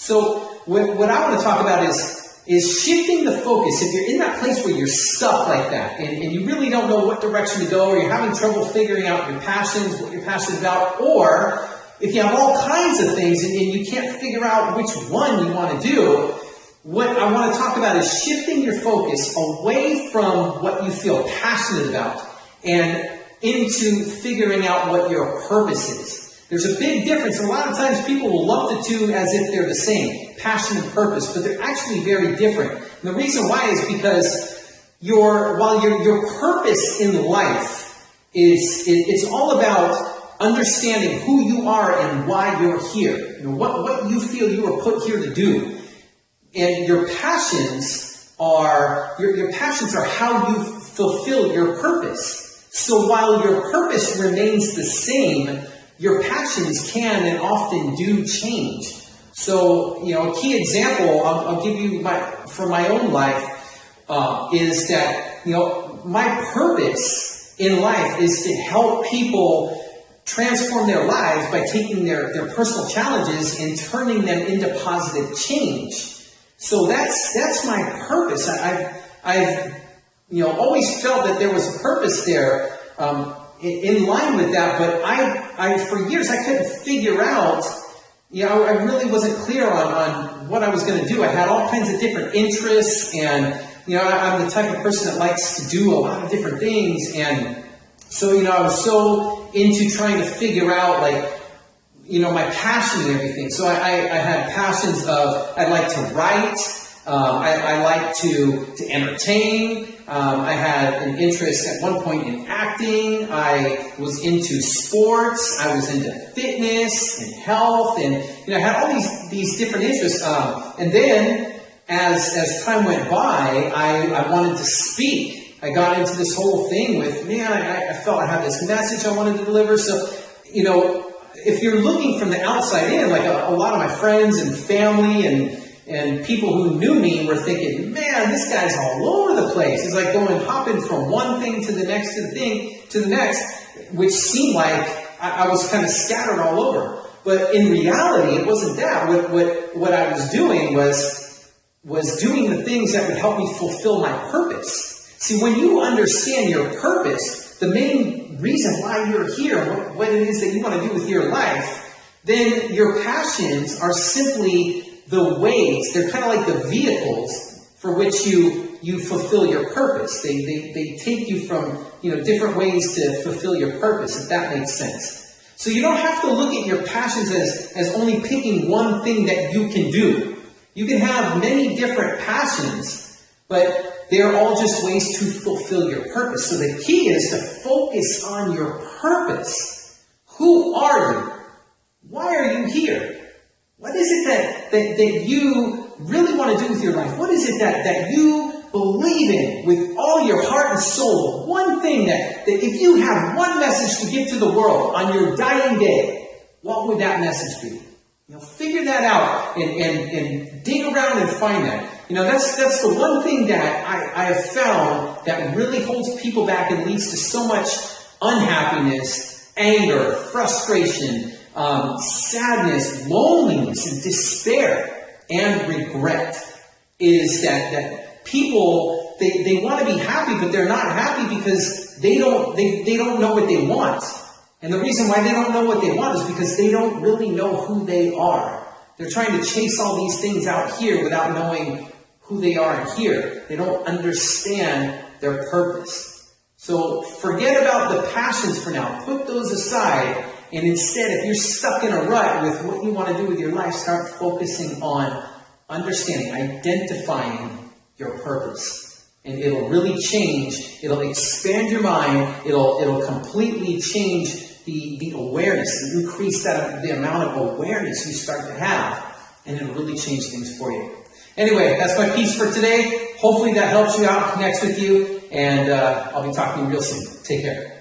So what I want to talk about is shifting the focus. If you're in that place where you're stuck like that and you really don't know what direction to go, or you're having trouble figuring out your passions, what you're passionate about, or if you have all kinds of things and you can't figure out which one you want to do, what I want to talk about is shifting your focus away from what you feel passionate about and into figuring out what your purpose is. There's a big difference. A lot of times people will lump the two as if they're the same, passion and purpose, but they're actually very different. And the reason why is because while your purpose in life it's all about understanding who you are and why you're here. What you feel you were put here to do. And your passions are how you fulfill your purpose. So while your purpose remains the same, your passions can and often do change. So, a key example I'll give you from my own life is that, my purpose in life is to help people transform their lives by taking their personal challenges and turning them into positive change. So that's my purpose. I've always felt that there was a purpose there in line with that, but I for years I couldn't figure out. I really wasn't clear on what I was going to do. I had all kinds of different interests, and I'm the type of person that likes to do a lot of different things, and so I was so into trying to figure out my passion and everything. So I had passions of I like to write, I like to entertain. I had an interest at one point in acting. I was into sports. I was into fitness and health, and I had all these different interests. And then as time went by, I wanted to speak. I got into this whole thing with I felt I had this message I wanted to deliver. So if you're looking from the outside in, like a lot of my friends and family and people who knew me were thinking, man, this guy's all over the place. He's like hopping from one thing to the next, to the next, which seemed like I was kind of scattered all over. But in reality, it wasn't that. What I was doing was doing the things that would help me fulfill my purpose. See, when you understand your purpose, the main reason why you're here, what it is that you want to do with your life, then your passions are simply the ways. They're kind of like the vehicles for which you fulfill your purpose. They take you from different ways to fulfill your purpose, if that makes sense. So you don't have to look at your passions as only picking one thing that you can do. You can have many different passions, but they're all just ways to fulfill your purpose. So the key is to focus on your purpose. Who are you? Why are you here? What is it that you really want to do with your life? What is it that you believe in with all your heart and soul? One thing that if you have one message to give to the world on your dying day, what would that message be? Figure that out and dig around and find that. That's the one thing that I have found that really holds people back and leads to so much unhappiness, anger, frustration, sadness, loneliness, and despair, and regret. Is that people they want to be happy, but they're not happy because they don't know what they want. And the reason why they don't know what they want is because they don't really know who they are. They're trying to chase all these things out here without knowing who they are here. They don't understand their purpose. So forget about the passions for now. Put those aside. And instead, if you're stuck in a rut with what you want to do with your life, start focusing on understanding, identifying your purpose. And it'll really change. It'll expand your mind. It'll completely change the awareness, increase the amount of awareness you start to have, and it'll really change things for you. Anyway, that's my piece for today. Hopefully that helps you out, connects with you, and I'll be talking to you real soon. Take care.